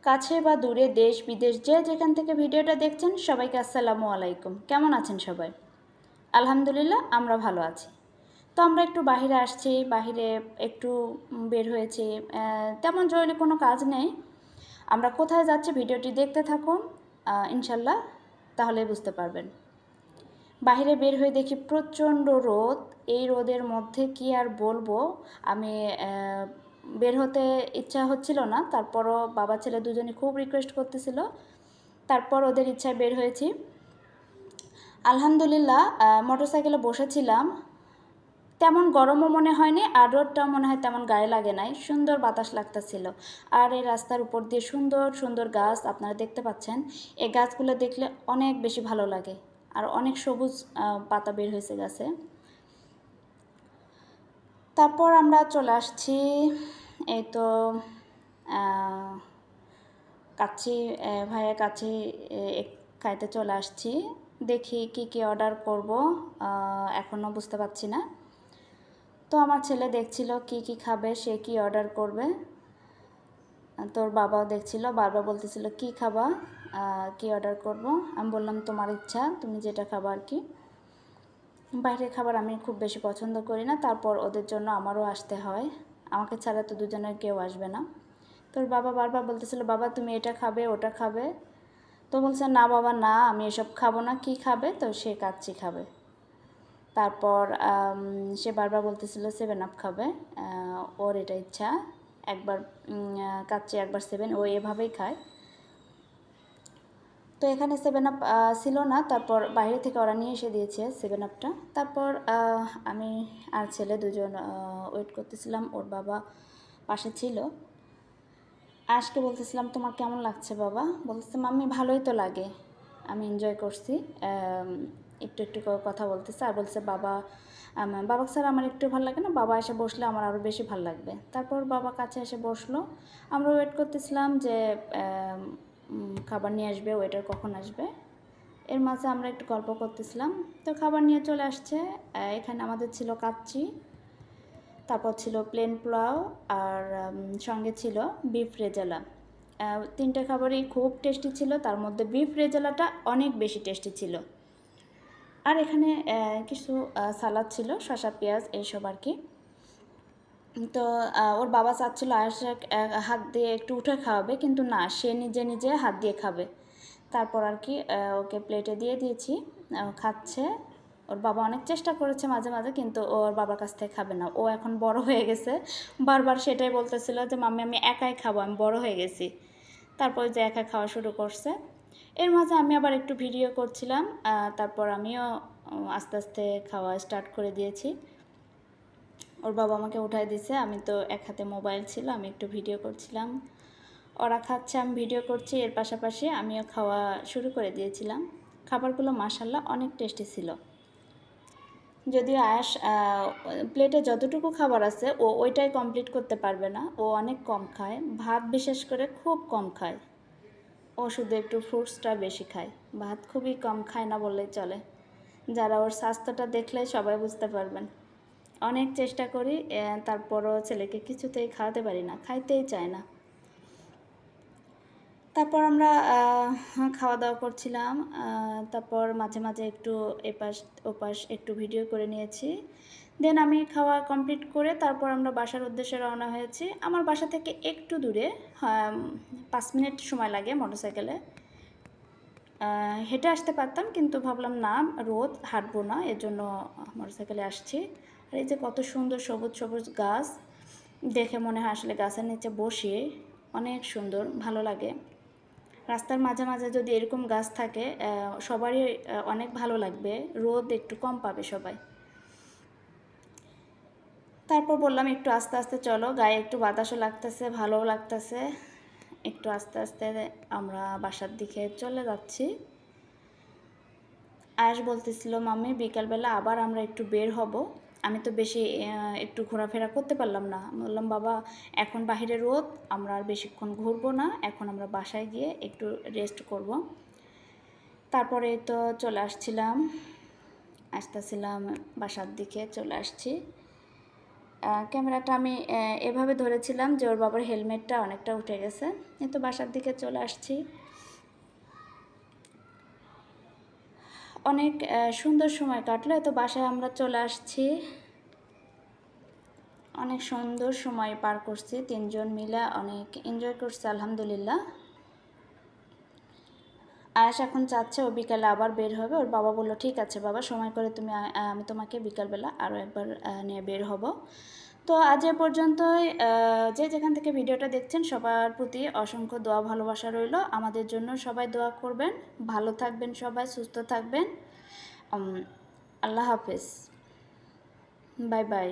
কাছে বা দূরে দেশ বিদেশ যে যেখান থেকে ভিডিওটা দেখছেন সবাইকে আসসালামু আলাইকুম। কেমন আছেন সবাই? আলহামদুলিল্লাহ আমরা ভালো আছি। তো আমরা একটু বাহিরে আসছি, বাহিরে একটু বের হয়েছি। তেমন জরুরি কোনো কাজ নেই। আমরা কোথায় যাচ্ছি ভিডিওটি দেখতে থাকুন ইনশাল্লাহ, তাহলেই বুঝতে পারবেন। বাহিরে বের হয়ে দেখি প্রচণ্ড রোদ। এই রোদের মধ্যে কি আর বলবো, আমি বের হতে ইচ্ছা হচ্ছিল না, তারপরও বাবা ছেলে দুজনে খুব রিকোয়েস্ট করতেছিল, তারপর ওদের ইচ্ছায় বের হয়েছি। আলহামদুলিল্লাহ মোটরসাইকেলে বসেছিলাম, তেমন গরমও মনে হয়নি আর রোদটাও মনে হয় তেমন গায়ে লাগে নাই, সুন্দর বাতাস লাগতেছিল। আর এই রাস্তার উপর দিয়ে সুন্দর সুন্দর গাছ আপনারা দেখতে পাচ্ছেন। এই গাছগুলো দেখলে অনেক বেশি ভালো লাগে, আর অনেক সবুজ পাতা বের হয়েছে গাছে। তারপর আমরা চলে আসছি, এই তো কাচ্চি ভাইয়ের কাছে খাইতে চলে আসছি। দেখি কি কি অর্ডার করব, এখনও বুঝতে পারছি না। তো আমার ছেলে দেখছিল কি কি খাবে, সে কি অর্ডার করবে। তোর বাবাও দেখছিল, বারবার বলতেছিল কি খাবা, কি অর্ডার করব। আমি বললাম তোমার ইচ্ছা, তুমি যেটা খাবা আর কি। বাইরের খাবার আমি খুব বেশি পছন্দ করি না, তারপর ওদের জন্য আমারও আসতে হয়, আমাকে ছাড়া তো দুজনের কেউ আসবে না। তোর বাবা বারবার বলতেছিল বাবা তুমি এটা খাবে ওটা খাবে, তো বলছে না বাবা না, আমি এসব খাবো না। কি খাবে? তো সে কাচ্চি খাবে। তারপর সে বারবার বলতেছিল 7 আপ খাবে, ওর এটা ইচ্ছা, একবার কাচ্চি একবার 7, ও এভাবেই খায়। তো এখানে 7 আপ ছিল না, তারপর বাইরে থেকে ওরা নিয়ে এসে দিয়েছে 7 আপটা। তারপর আমি আর ছেলে দুজন ওয়েট করতেছিলাম, ওর বাবা পাশে ছিল। আজকে বলতেছিলাম তোমার কেমন লাগছে বাবা? বলতেছে মাম্মি ভালোই তো লাগে, আমি এনজয় করছি। একটু একটু করে কথা বলতেছে আর বলছে বাবা বাবা স্যার আমার একটু ভালো লাগে না, বাবা এসে বসলে আমার আরও বেশি ভালো লাগবে। তারপর বাবা কাছে এসে বসলো, আমরা ওয়েট করতেছিলাম যে খাবার নিয়ে আসবে, ওয়েটার কখন আসবে। এর মাঝে আমরা একটু গল্প করতেছিলাম, তো খাবার নিয়ে চলে আসছে। এখানে আমাদের ছিল কাচ্চি, তারপর ছিল প্লেন পোলাও, আর সঙ্গে ছিল বিফ রেজালা। তিনটে খাবারই খুব টেস্টি ছিল, তার মধ্যে বিফ রেজালাটা অনেক বেশি টেস্টি ছিল। আর এখানে কিছু সালাদ ছিল, শসা পেঁয়াজ এইসব আর কি। তো ওর বাবা চাচ্ছিল আয়েশা হাত দিয়ে একটু উঠে খাওয়াবে, কিন্তু না, সে নিজে নিজে হাত দিয়ে খাবে। তারপর আর কি ওকে প্লেটে দিয়ে দিয়েছি, খাচ্ছে। ওর বাবা অনেক চেষ্টা করেছে মাঝে মাঝে, কিন্তু ওর বাবার কাছ থেকে খাবে না। ও এখন বড় হয়ে গেছে, বারবার সেটাই বলতেছিল যে মাম্মি আমি একাই খাবো, আমি বড় হয়ে গেছি। তারপর যে একা খাওয়া শুরু করছে। এর মাঝে আমি আবার একটু ভিডিও করছিলাম, তারপর আমিও আস্তে আস্তে খাওয়া স্টার্ট করে দিয়েছি। ওর বাবা আমাকে উঠাই দিছে, আমি তো এক হাতে মোবাইল ছিল, আমি একটু ভিডিও করছিলাম। ওরা খাচ্ছে, আমি ভিডিও করছি, এর পাশাপাশি আমিও খাওয়া শুরু করে দিয়েছিলাম। খাবারগুলো মাশাআল্লাহ অনেক টেস্টি ছিল। যদিও আয়াস প্লেটে যতটুকু খাবার আছে ও ওইটাই কমপ্লিট করতে পারবে না, ও অনেক কম খায়, ভাত বিশেষ করে খুব কম খায়। ও শুধু একটু ফ্রুটসটা বেশি খায়, ভাত খুবই কম খায় না বললেই চলে। যারা ওর স্বাস্থ্যটা দেখলে সবাই বুঝতে পারবেন। অনেক চেষ্টা করি, তারপরও ছেলেকে কিছুতেই খাওয়াতে পারি না, খাইতেই চায় না। তারপর আমরা খাওয়া দাওয়া করছিলাম, তারপর মাঝে মাঝে একটু এপাশ ওপাশ একটু ভিডিও করে নিয়েছি। দেন আমি খাওয়া কমপ্লিট করে তারপর আমরা বাসার উদ্দেশ্যে রওনা হয়েছি। আমার বাসা থেকে একটু দূরে, 5 মিনিট সময় লাগে মোটরসাইকেলে। হেঁটে আসতে পারতাম, কিন্তু ভাবলাম না, রোদ, হাঁটবো না, এর জন্য মোটরসাইকেলে আসছি। আর এই যে কত সুন্দর সবুজ সবুজ গাছ, দেখে মনে হয় আসলে গাছের নিচে বসে অনেক সুন্দর ভালো লাগে। রাস্তার মাঝে মাঝে যদি এরকম গাছ থাকে সবারই অনেক ভালো লাগবে, রোদ একটু কম পাবে সবাই। তারপর বললাম একটু আস্তে আস্তে চলো, গায়ে একটু বাতাসও লাগতেছে, ভালোও লাগতেছে। একটু আস্তে আস্তে আমরা বাসার দিকে চলে যাচ্ছি। আয়াস বলতেছিল মাম্মি বিকালবেলা আবার আমরা একটু বের হব। আমি তো বেশি একটু ঘোরাফেরা করতে পারলাম না। বললাম বাবা এখন বাহিরে রোদ, আমরা আর বেশিক্ষণ ঘুরবো না, এখন আমরা বাসায় গিয়ে একটু রেস্ট করব। তারপরে তো চলে আসছিলাম, আসতেছিলাম বাসার দিকে চলে আসছি। ক্যামেরাটা আমি এভাবে ধরেছিলাম যে ওর বাবার হেলমেটটা অনেকটা উঠে গেছে। কিন্তু বাসার দিকে চলে আসছি। অনেক সুন্দর সময় কাটলো, তো বাসায় আমরা চলে আসছি। অনেক সুন্দর সময় পার করছি, 3 জন মিলে অনেক এনজয় করছি আলহামদুলিল্লাহ। আয়েশ এখন চাচ্ছে ও বিকালে আবার বের হবে। ওর বাবা বললো ঠিক আছে বাবা, সময় করে তুমি আমি তোমাকে বিকালবেলা আরও একবার নিয়ে বের হব। তো আজ এ পর্যন্তই। যে যেখান থেকে ভিডিওটা দেখছেন সবার প্রতি অসংখ্য দোয়া ভালোবাসা রইল। আমাদের জন্য সবাই দোয়া করবেন। ভালো থাকবেন, সবাই সুস্থ থাকবেন। আল্লাহ হাফেজ, বাই বাই।